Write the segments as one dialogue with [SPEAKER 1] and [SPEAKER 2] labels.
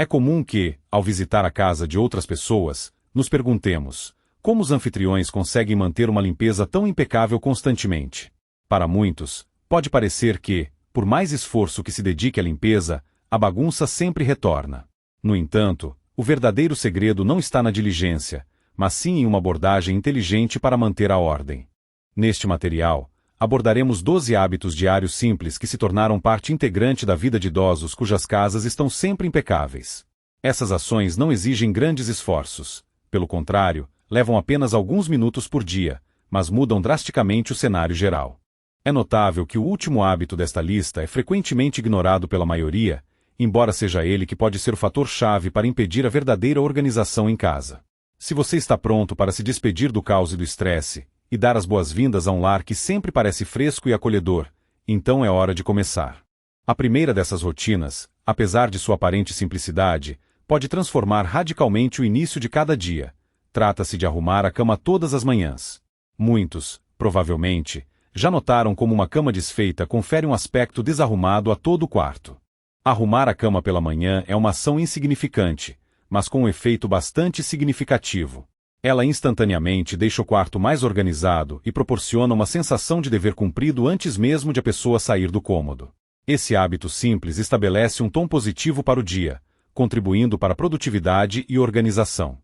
[SPEAKER 1] É comum que, ao visitar a casa de outras pessoas, nos perguntemos: como os anfitriões conseguem manter uma limpeza tão impecável constantemente? Para muitos, pode parecer que, por mais esforço que se dedique à limpeza, a bagunça sempre retorna. No entanto, o verdadeiro segredo não está na diligência, mas sim em uma abordagem inteligente para manter a ordem. Neste material, abordaremos 12 hábitos diários simples que se tornaram parte integrante da vida de idosos cujas casas estão sempre impecáveis. Essas ações não exigem grandes esforços. Pelo contrário, levam apenas alguns minutos por dia, mas mudam drasticamente o cenário geral. É notável que o último hábito desta lista é frequentemente ignorado pela maioria, embora seja ele que pode ser o fator-chave para impedir a verdadeira organização em casa. Se você está pronto para se despedir do caos e do estresse, e dar as boas-vindas a um lar que sempre parece fresco e acolhedor, então é hora de começar. A primeira dessas rotinas, apesar de sua aparente simplicidade, pode transformar radicalmente o início de cada dia. Trata-se de arrumar a cama todas as manhãs. Muitos, provavelmente, já notaram como uma cama desfeita confere um aspecto desarrumado a todo o quarto. Arrumar a cama pela manhã é uma ação insignificante, mas com um efeito bastante significativo. Ela instantaneamente deixa o quarto mais organizado e proporciona uma sensação de dever cumprido antes mesmo de a pessoa sair do cômodo. Esse hábito simples estabelece um tom positivo para o dia, contribuindo para a produtividade e organização.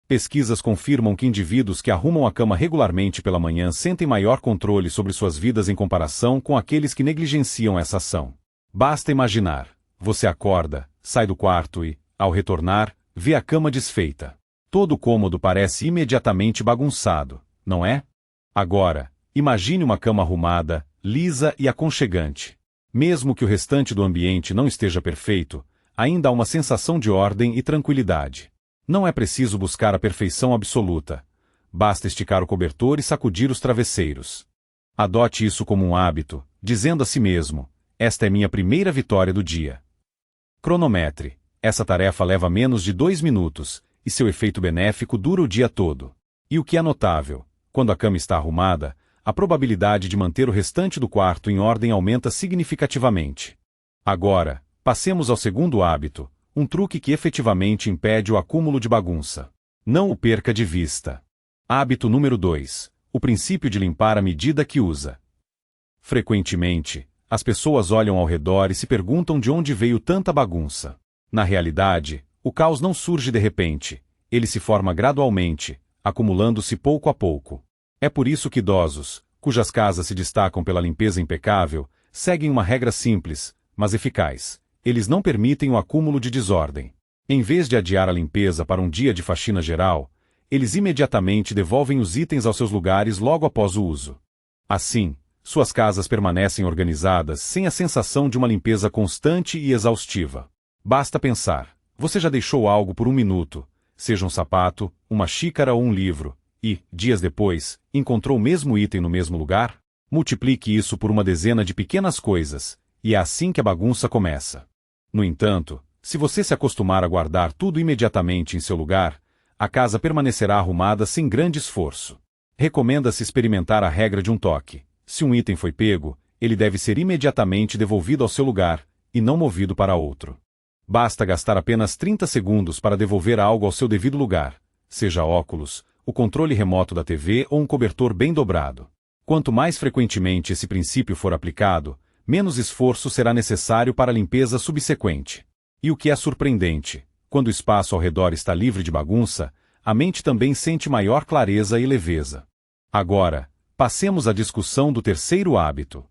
[SPEAKER 1] Pesquisas confirmam que indivíduos que arrumam a cama regularmente pela manhã sentem maior controle sobre suas vidas em comparação com aqueles que negligenciam essa ação. Basta imaginar: você acorda, sai do quarto e, ao retornar, vê a cama desfeita. Todo o cômodo parece imediatamente bagunçado, não é? Agora, imagine uma cama arrumada, lisa e aconchegante. Mesmo que o restante do ambiente não esteja perfeito, ainda há uma sensação de ordem e tranquilidade. Não é preciso buscar a perfeição absoluta. Basta esticar o cobertor e sacudir os travesseiros. Adote isso como um hábito, dizendo a si mesmo: esta é minha primeira vitória do dia. Cronometre. Essa tarefa leva menos de 2 minutos, e seu efeito benéfico dura o dia todo. E o que é notável, quando a cama está arrumada, a probabilidade de manter o restante do quarto em ordem aumenta significativamente. Agora, passemos ao segundo hábito, um truque que efetivamente impede o acúmulo de bagunça. Não o perca de vista. Hábito número 2. O princípio de limpar à medida que usa. Frequentemente, as pessoas olham ao redor e se perguntam de onde veio tanta bagunça. Na realidade, o caos não surge de repente, ele se forma gradualmente, acumulando-se pouco a pouco. É por isso que idosos, cujas casas se destacam pela limpeza impecável, seguem uma regra simples, mas eficaz. Eles não permitem o acúmulo de desordem. Em vez de adiar a limpeza para um dia de faxina geral, eles imediatamente devolvem os itens aos seus lugares logo após o uso. Assim, suas casas permanecem organizadas sem a sensação de uma limpeza constante e exaustiva. Basta pensar: você já deixou algo por 1 minuto, seja um sapato, uma xícara ou um livro, e, dias depois, encontrou o mesmo item no mesmo lugar? Multiplique isso por uma dezena de pequenas coisas, e é assim que a bagunça começa. No entanto, se você se acostumar a guardar tudo imediatamente em seu lugar, a casa permanecerá arrumada sem grande esforço. Recomenda-se experimentar a regra de um toque. Se um item foi pego, ele deve ser imediatamente devolvido ao seu lugar, e não movido para outro. Basta gastar apenas 30 segundos para devolver algo ao seu devido lugar, seja óculos, o controle remoto da TV ou um cobertor bem dobrado. Quanto mais frequentemente esse princípio for aplicado, menos esforço será necessário para a limpeza subsequente. E o que é surpreendente, quando o espaço ao redor está livre de bagunça, a mente também sente maior clareza e leveza. Agora, passemos à discussão do terceiro hábito.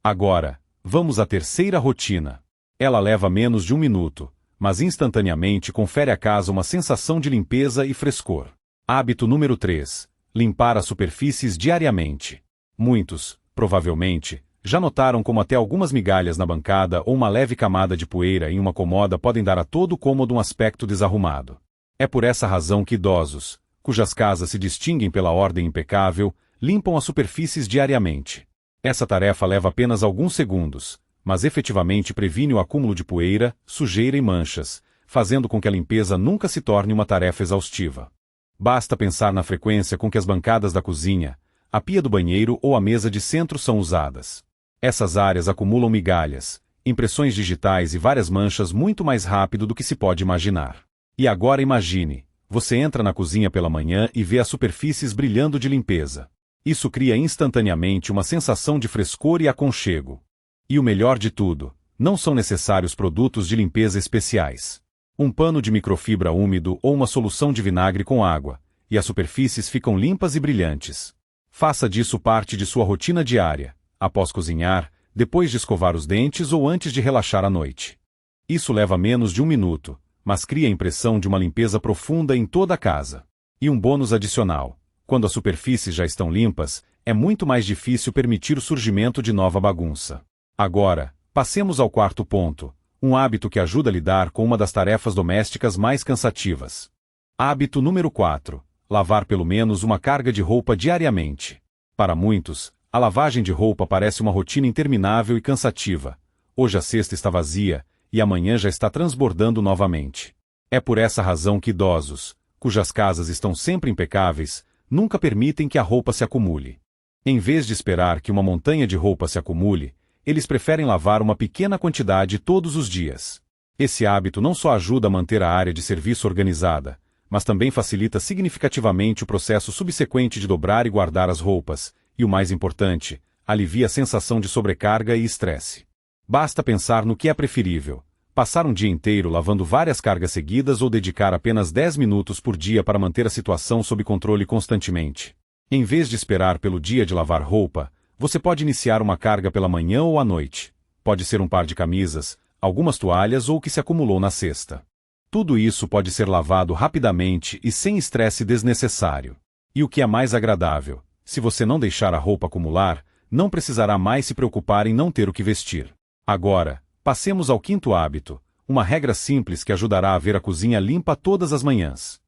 [SPEAKER 1] Agora, vamos à terceira rotina. Ela leva menos de 1 minuto, mas instantaneamente confere à casa uma sensação de limpeza e frescor. Hábito número 3. Limpar as superfícies diariamente. Muitos, provavelmente, já notaram como até algumas migalhas na bancada ou uma leve camada de poeira em uma comoda podem dar a todo o cômodo um aspecto desarrumado. É por essa razão que idosos, cujas casas se distinguem pela ordem impecável, limpam as superfícies diariamente. Essa tarefa leva apenas alguns segundos, mas efetivamente previne o acúmulo de poeira, sujeira e manchas, fazendo com que a limpeza nunca se torne uma tarefa exaustiva. Basta pensar na frequência com que as bancadas da cozinha, a pia do banheiro ou a mesa de centro são usadas. Essas áreas acumulam migalhas, impressões digitais e várias manchas muito mais rápido do que se pode imaginar. E agora imagine, você entra na cozinha pela manhã e vê as superfícies brilhando de limpeza. Isso cria instantaneamente uma sensação de frescor e aconchego. E o melhor de tudo, não são necessários produtos de limpeza especiais. Um pano de microfibra úmido ou uma solução de vinagre com água, e as superfícies ficam limpas e brilhantes. Faça disso parte de sua rotina diária, após cozinhar, depois de escovar os dentes ou antes de relaxar à noite. Isso leva menos de 1 minuto, mas cria a impressão de uma limpeza profunda em toda a casa. E um bônus adicional: quando as superfícies já estão limpas, é muito mais difícil permitir o surgimento de nova bagunça. Agora, passemos ao quarto ponto, um hábito que ajuda a lidar com uma das tarefas domésticas mais cansativas. Hábito número 4. Lavar pelo menos uma carga de roupa diariamente. Para muitos, a lavagem de roupa parece uma rotina interminável e cansativa. Hoje a cesta está vazia, e amanhã já está transbordando novamente. É por essa razão que idosos, cujas casas estão sempre impecáveis, nunca permitem que a roupa se acumule. Em vez de esperar que uma montanha de roupa se acumule, eles preferem lavar uma pequena quantidade todos os dias. Esse hábito não só ajuda a manter a área de serviço organizada, mas também facilita significativamente o processo subsequente de dobrar e guardar as roupas, e o mais importante, alivia a sensação de sobrecarga e estresse. Basta pensar no que é preferível: passar um dia inteiro lavando várias cargas seguidas ou dedicar apenas 10 minutos por dia para manter a situação sob controle constantemente. Em vez de esperar pelo dia de lavar roupa, você pode iniciar uma carga pela manhã ou à noite. Pode ser um par de camisas, algumas toalhas ou o que se acumulou na cesta. Tudo isso pode ser lavado rapidamente e sem estresse desnecessário. E o que é mais agradável, se você não deixar a roupa acumular, não precisará mais se preocupar em não ter o que vestir. Agora, passemos ao quinto hábito, uma regra simples que ajudará a ver a cozinha limpa todas as manhãs.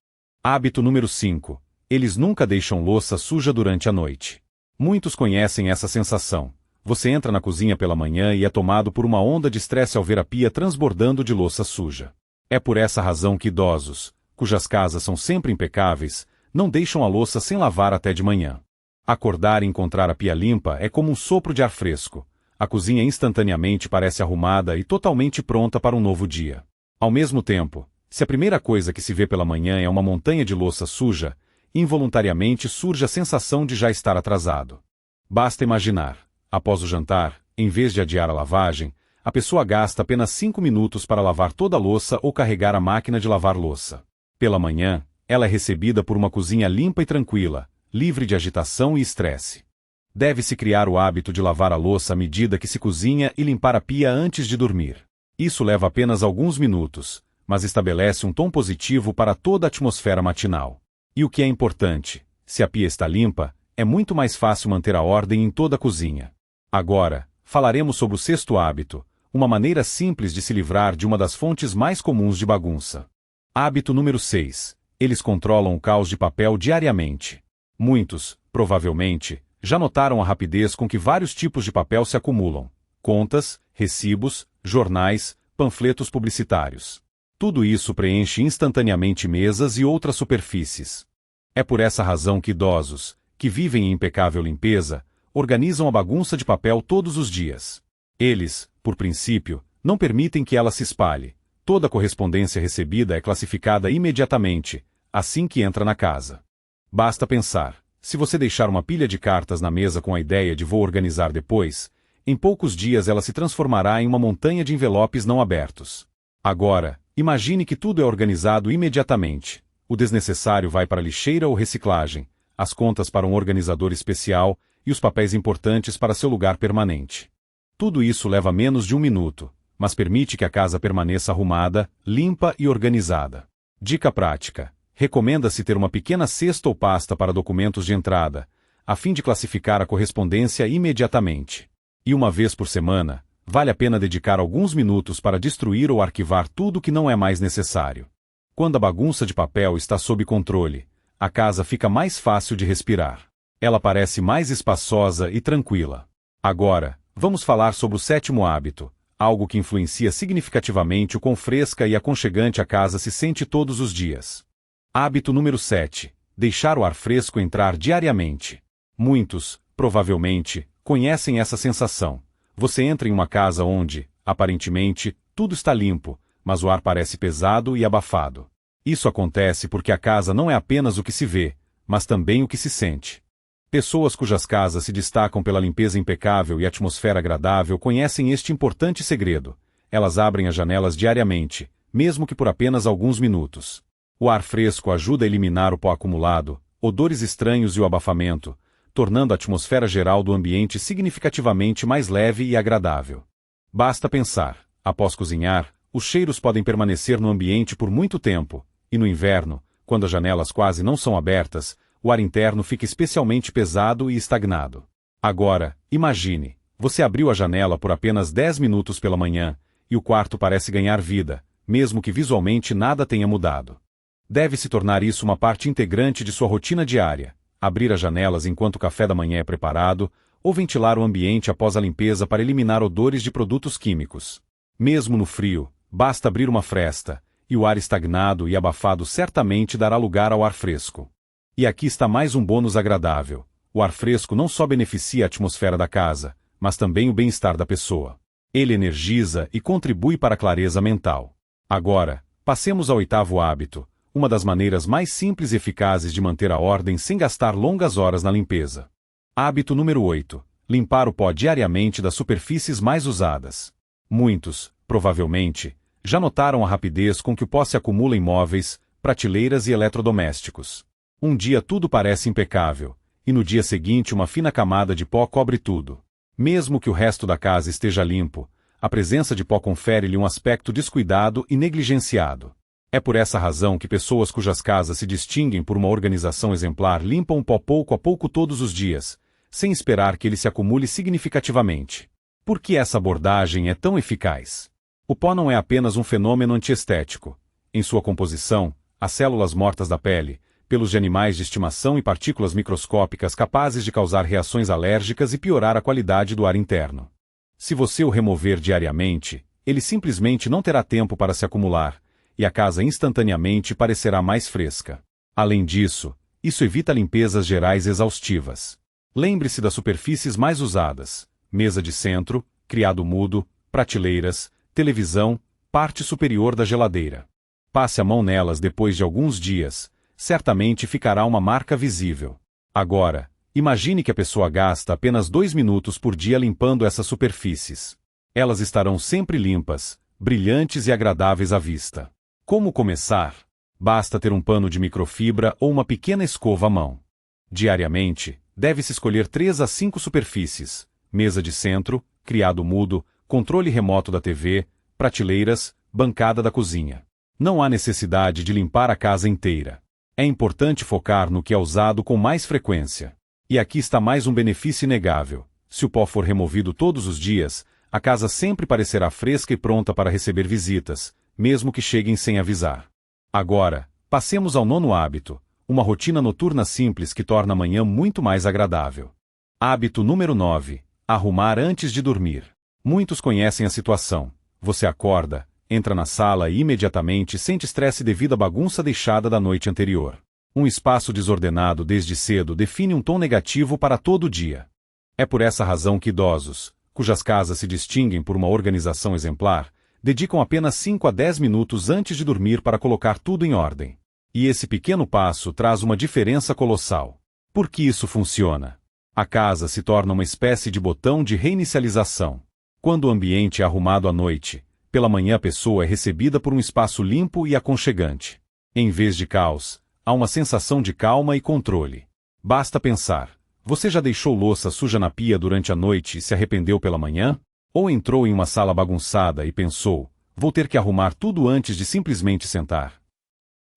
[SPEAKER 1] Hábito número 5. Eles nunca deixam louça suja durante a noite. Muitos conhecem essa sensação. Você entra na cozinha pela manhã e é tomado por uma onda de estresse ao ver a pia transbordando de louça suja. É por essa razão que idosos, cujas casas são sempre impecáveis, não deixam a louça sem lavar até de manhã. Acordar e encontrar a pia limpa é como um sopro de ar fresco. A cozinha instantaneamente parece arrumada e totalmente pronta para um novo dia. Ao mesmo tempo, se a primeira coisa que se vê pela manhã é uma montanha de louça suja, involuntariamente surge a sensação de já estar atrasado. Basta imaginar, após o jantar, em vez de adiar a lavagem, a pessoa gasta apenas 5 minutos para lavar toda a louça ou carregar a máquina de lavar louça. Pela manhã, ela é recebida por uma cozinha limpa e tranquila, livre de agitação e estresse. Deve-se criar o hábito de lavar a louça à medida que se cozinha e limpar a pia antes de dormir. Isso leva apenas alguns minutos, mas estabelece um tom positivo para toda a atmosfera matinal. E o que é importante, se a pia está limpa, é muito mais fácil manter a ordem em toda a cozinha. Agora, falaremos sobre o sexto hábito, uma maneira simples de se livrar de uma das fontes mais comuns de bagunça. Hábito número 6. Eles controlam o caos de papel diariamente. Muitos, provavelmente, já notaram a rapidez com que vários tipos de papel se acumulam: contas, recibos, jornais, panfletos publicitários. Tudo isso preenche instantaneamente mesas e outras superfícies. É por essa razão que idosos, que vivem em impecável limpeza, organizam a bagunça de papel todos os dias. Eles, por princípio, não permitem que ela se espalhe. Toda a correspondência recebida é classificada imediatamente, assim que entra na casa. Basta pensar: se você deixar uma pilha de cartas na mesa com a ideia de vou organizar depois, em poucos dias ela se transformará em uma montanha de envelopes não abertos. Agora, imagine que tudo é organizado imediatamente. O desnecessário vai para a lixeira ou reciclagem, as contas para um organizador especial e os papéis importantes para seu lugar permanente. Tudo isso leva menos de 1 minuto, mas permite que a casa permaneça arrumada, limpa e organizada. Dica prática: recomenda-se ter uma pequena cesta ou pasta para documentos de entrada, a fim de classificar a correspondência imediatamente. E uma vez por semana, vale a pena dedicar alguns minutos para destruir ou arquivar tudo que não é mais necessário. Quando a bagunça de papel está sob controle, a casa fica mais fácil de respirar. Ela parece mais espaçosa e tranquila. Agora, vamos falar sobre o sétimo hábito, algo que influencia significativamente o quão fresca e aconchegante a casa se sente todos os dias. Hábito número 7. Deixar o ar fresco entrar diariamente. Muitos, provavelmente, conhecem essa sensação. Você entra em uma casa onde, Aparentemente, tudo está limpo, mas o ar parece pesado e abafado. Isso acontece porque a casa não é apenas o que se vê, mas também o que se sente. Pessoas cujas casas se destacam pela limpeza impecável e atmosfera agradável conhecem este importante segredo. Elas abrem as janelas diariamente, mesmo que por apenas alguns minutos. O ar fresco ajuda a eliminar o pó acumulado, odores estranhos e o abafamento, tornando a atmosfera geral do ambiente significativamente mais leve e agradável. Basta pensar, após cozinhar, os cheiros podem permanecer no ambiente por muito tempo, e no inverno, quando as janelas quase não são abertas, o ar interno fica especialmente pesado e estagnado. Agora, imagine, você abriu a janela por apenas 10 minutos pela manhã, e o quarto parece ganhar vida, mesmo que visualmente nada tenha mudado. Deve-se tornar isso uma parte integrante de sua rotina diária, abrir as janelas enquanto o café da manhã é preparado, ou ventilar o ambiente após a limpeza para eliminar odores de produtos químicos. Mesmo no frio, basta abrir uma fresta, e o ar estagnado e abafado certamente dará lugar ao ar fresco. E aqui está mais um bônus agradável. O ar fresco não só beneficia a atmosfera da casa, mas também o bem-estar da pessoa. Ele energiza e contribui para a clareza mental. Agora, passemos ao 8º hábito, uma das maneiras mais simples e eficazes de manter a ordem sem gastar longas horas na limpeza. Hábito número 8. Limpar o pó diariamente das superfícies mais usadas. Muitos, provavelmente, já notaram a rapidez com que o pó se acumula em móveis, prateleiras e eletrodomésticos. Um dia tudo parece impecável, e no dia seguinte uma fina camada de pó cobre tudo. Mesmo que o resto da casa esteja limpo, a presença de pó confere-lhe um aspecto descuidado e negligenciado. É por essa razão que pessoas cujas casas se distinguem por uma organização exemplar limpam o pó pouco a pouco todos os dias, sem esperar que ele se acumule significativamente. Por que essa abordagem é tão eficaz? O pó não é apenas um fenômeno antiestético. Em sua composição, as células mortas da pele, pelos de animais de estimação e partículas microscópicas capazes de causar reações alérgicas e piorar a qualidade do ar interno. Se você o remover diariamente, ele simplesmente não terá tempo para se acumular, e a casa instantaneamente parecerá mais fresca. Além disso, isso evita limpezas gerais exaustivas. Lembre-se das superfícies mais usadas: mesa de centro, criado mudo, prateleiras, televisão, parte superior da geladeira. Passe a mão nelas depois de alguns dias, certamente ficará uma marca visível. Agora, imagine que a pessoa gasta apenas 2 minutos por dia limpando essas superfícies. Elas estarão sempre limpas, brilhantes e agradáveis à vista. Como começar? Basta ter um pano de microfibra ou uma pequena escova à mão. Diariamente, deve-se escolher 3 a 5 superfícies: mesa de centro, criado mudo, controle remoto da TV, prateleiras, bancada da cozinha. Não há necessidade de limpar a casa inteira. É importante focar no que é usado com mais frequência. E aqui está mais um benefício inegável. Se o pó for removido todos os dias, a casa sempre parecerá fresca e pronta para receber visitas, mesmo que cheguem sem avisar. Agora, passemos ao 9º hábito, uma rotina noturna simples que torna a manhã muito mais agradável. Hábito número 9. Arrumar antes de dormir. Muitos conhecem a situação. Você acorda, entra na sala e imediatamente sente estresse devido à bagunça deixada da noite anterior. Um espaço desordenado desde cedo define um tom negativo para todo o dia. É por essa razão que idosos, cujas casas se distinguem por uma organização exemplar, dedicam apenas 5 a 10 minutos antes de dormir para colocar tudo em ordem. E esse pequeno passo traz uma diferença colossal. Por que isso funciona? A casa se torna uma espécie de botão de reinicialização. Quando o ambiente é arrumado à noite, pela manhã a pessoa é recebida por um espaço limpo e aconchegante. Em vez de caos, há uma sensação de calma e controle. Basta pensar: você já deixou louça suja na pia durante a noite e se arrependeu pela manhã? Ou entrou em uma sala bagunçada e pensou: vou ter que arrumar tudo antes de simplesmente sentar?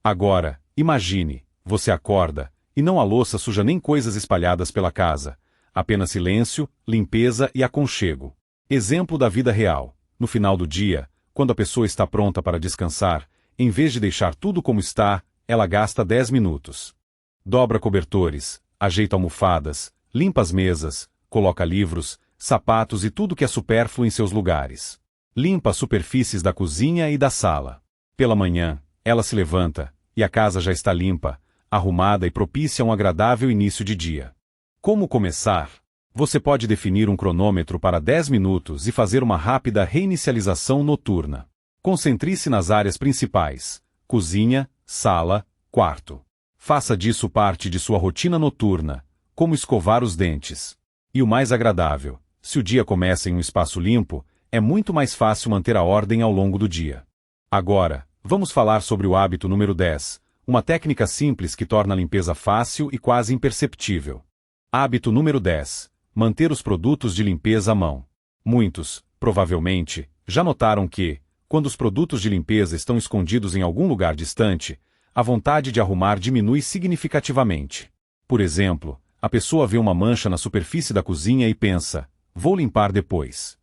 [SPEAKER 1] Agora, imagine, você acorda, e não há louça suja nem coisas espalhadas pela casa. Apenas silêncio, limpeza e aconchego. Exemplo da vida real. No final do dia, quando a pessoa está pronta para descansar, em vez de deixar tudo como está, ela gasta 10 minutos. Dobra cobertores, ajeita almofadas, limpa as mesas, coloca livros, sapatos e tudo que é supérfluo em seus lugares. Limpa as superfícies da cozinha e da sala. Pela manhã, ela se levanta, e a casa já está limpa, arrumada e propícia a um agradável início de dia. Como começar? Você pode definir um cronômetro para 10 minutos e fazer uma rápida reinicialização noturna. Concentre-se nas áreas principais: cozinha, sala, quarto. Faça disso parte de sua rotina noturna, como escovar os dentes. E o mais agradável, se o dia começa em um espaço limpo, é muito mais fácil manter a ordem ao longo do dia. Agora, vamos falar sobre o hábito número 10, uma técnica simples que torna a limpeza fácil e quase imperceptível. Hábito número 10. Manter os produtos de limpeza à mão. Muitos, provavelmente, já notaram que, quando os produtos de limpeza estão escondidos em algum lugar distante, a vontade de arrumar diminui significativamente. Por exemplo, a pessoa vê uma mancha na superfície da cozinha e pensa: vou limpar depois.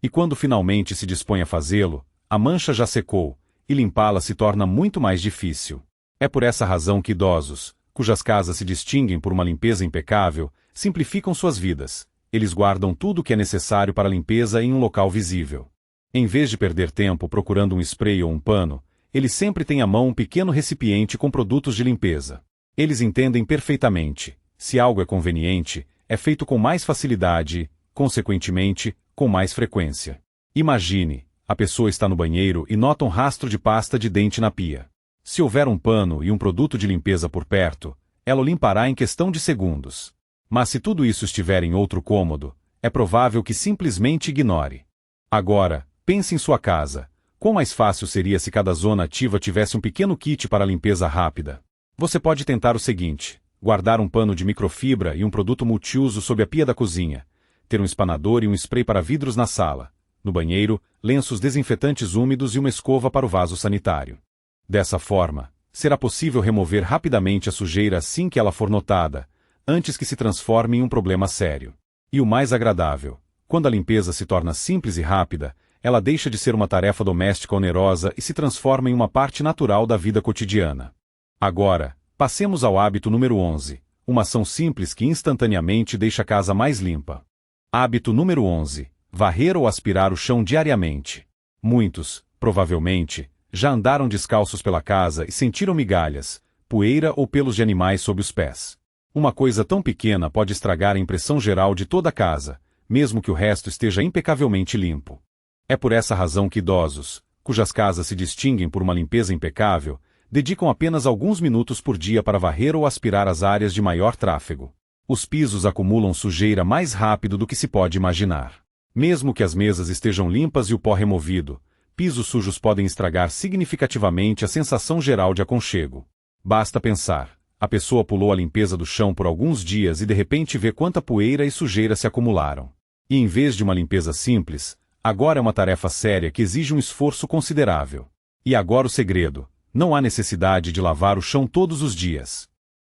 [SPEAKER 1] E quando finalmente se dispõe a fazê-lo, a mancha já secou, e limpá-la se torna muito mais difícil. É por essa razão que idosos, cujas casas se distinguem por uma limpeza impecável, simplificam suas vidas. Eles guardam tudo o que é necessário para a limpeza em um local visível. Em vez de perder tempo procurando um spray ou um pano, eles sempre têm à mão um pequeno recipiente com produtos de limpeza. Eles entendem perfeitamente: se algo é conveniente, é feito com mais facilidade e, consequentemente, com mais frequência. Imagine, a pessoa está no banheiro e nota um rastro de pasta de dente na pia. Se houver um pano e um produto de limpeza por perto, ela o limpará em questão de segundos. Mas se tudo isso estiver em outro cômodo, é provável que simplesmente ignore. Agora, pense em sua casa. Quão mais fácil seria se cada zona ativa tivesse um pequeno kit para limpeza rápida? Você pode tentar o seguinte: guardar um pano de microfibra e um produto multiuso sob a pia da cozinha, ter um espanador e um spray para vidros na sala, no banheiro, lenços desinfetantes úmidos e uma escova para o vaso sanitário. Dessa forma, será possível remover rapidamente a sujeira assim que ela for notada, antes que se transforme em um problema sério. E o mais agradável: quando a limpeza se torna simples e rápida, ela deixa de ser uma tarefa doméstica onerosa e se transforma em uma parte natural da vida cotidiana. Agora, passemos ao hábito número 11, uma ação simples que instantaneamente deixa a casa mais limpa. Hábito número 11. Varrer ou aspirar o chão diariamente. Muitos, provavelmente, já andaram descalços pela casa e sentiram migalhas, poeira ou pelos de animais sob os pés. Uma coisa tão pequena pode estragar a impressão geral de toda a casa, mesmo que o resto esteja impecavelmente limpo. É por essa razão que idosos, cujas casas se distinguem por uma limpeza impecável, dedicam apenas alguns minutos por dia para varrer ou aspirar as áreas de maior tráfego. Os pisos acumulam sujeira mais rápido do que se pode imaginar. Mesmo que as mesas estejam limpas e o pó removido, pisos sujos podem estragar significativamente a sensação geral de aconchego. Basta pensar: a pessoa pulou a limpeza do chão por alguns dias e de repente vê quanta poeira e sujeira se acumularam. E em vez de uma limpeza simples, agora é uma tarefa séria que exige um esforço considerável. E agora o segredo: não há necessidade de lavar o chão todos os dias.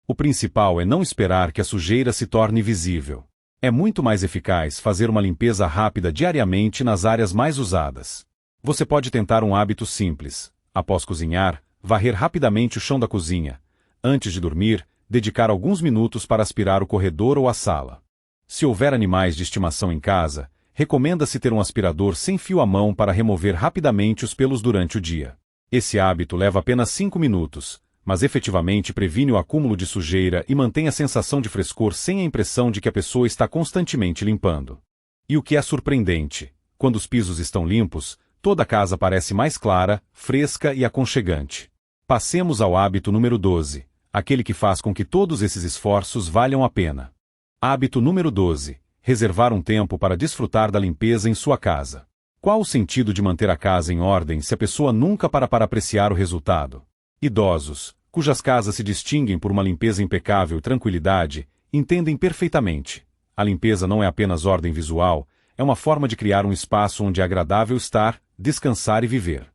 [SPEAKER 1] O principal é não esperar que a sujeira se torne visível. É muito mais eficaz fazer uma limpeza rápida diariamente nas áreas mais usadas. Você pode tentar um hábito simples: após cozinhar, varrer rapidamente o chão da cozinha. Antes de dormir, dedicar alguns minutos para aspirar o corredor ou a sala. Se houver animais de estimação em casa, recomenda-se ter um aspirador sem fio à mão para remover rapidamente os pelos durante o dia. Esse hábito leva apenas 5 minutos, mas efetivamente previne o acúmulo de sujeira e mantém a sensação de frescor sem a impressão de que a pessoa está constantemente limpando. E o que é surpreendente: quando os pisos estão limpos, toda a casa parece mais clara, fresca e aconchegante. Passemos ao hábito número 12, aquele que faz com que todos esses esforços valham a pena. Hábito número 12. Reservar um tempo para desfrutar da limpeza em sua casa. Qual o sentido de manter a casa em ordem se a pessoa nunca para apreciar o resultado? Idosos, cujas casas se distinguem por uma limpeza impecável e tranquilidade, entendem perfeitamente: a limpeza não é apenas ordem visual, é uma forma de criar um espaço onde é agradável estar, descansar e viver.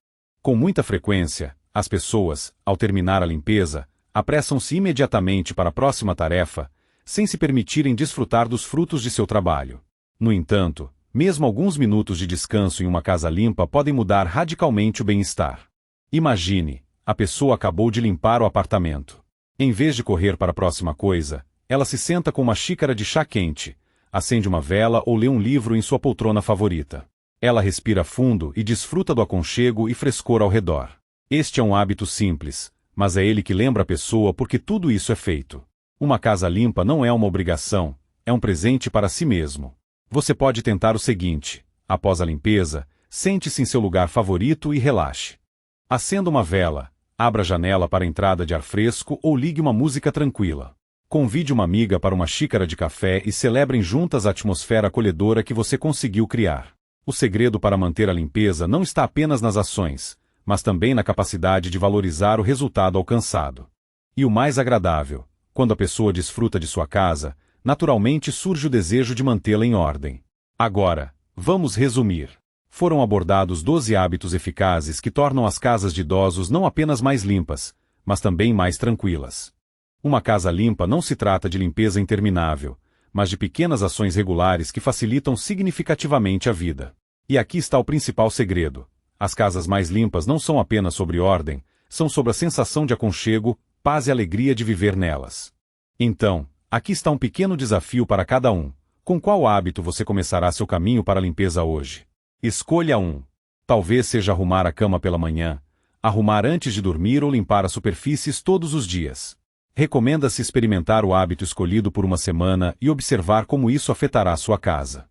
[SPEAKER 1] Com muita frequência, as pessoas, ao terminar a limpeza, apressam-se imediatamente para a próxima tarefa, sem se permitirem desfrutar dos frutos de seu trabalho. No entanto, mesmo alguns minutos de descanso em uma casa limpa podem mudar radicalmente o bem-estar. Imagine, a pessoa acabou de limpar o apartamento. Em vez de correr para a próxima coisa, ela se senta com uma xícara de chá quente, acende uma vela ou lê um livro em sua poltrona favorita. Ela respira fundo e desfruta do aconchego e frescor ao redor. Este é um hábito simples, mas é ele que lembra a pessoa porque tudo isso é feito. Uma casa limpa não é uma obrigação, é um presente para si mesmo. Você pode tentar o seguinte: após a limpeza, sente-se em seu lugar favorito e relaxe. Acenda uma vela, abra a janela para a entrada de ar fresco ou ligue uma música tranquila. Convide uma amiga para uma xícara de café e celebrem juntas a atmosfera acolhedora que você conseguiu criar. O segredo para manter a limpeza não está apenas nas ações, mas também na capacidade de valorizar o resultado alcançado. E o mais agradável, quando a pessoa desfruta de sua casa, naturalmente surge o desejo de mantê-la em ordem. Agora, vamos resumir. Foram abordados 12 hábitos eficazes que tornam as casas de idosos não apenas mais limpas, mas também mais tranquilas. Uma casa limpa não se trata de limpeza interminável, mas de pequenas ações regulares que facilitam significativamente a vida. E aqui está o principal segredo. As casas mais limpas não são apenas sobre ordem, são sobre a sensação de aconchego, paz e alegria de viver nelas. Então, aqui está um pequeno desafio para cada um. Com qual hábito você começará seu caminho para a limpeza hoje? Escolha um. Talvez seja arrumar a cama pela manhã, arrumar antes de dormir ou limpar as superfícies todos os dias. Recomenda-se experimentar o hábito escolhido por uma semana e observar como isso afetará sua casa.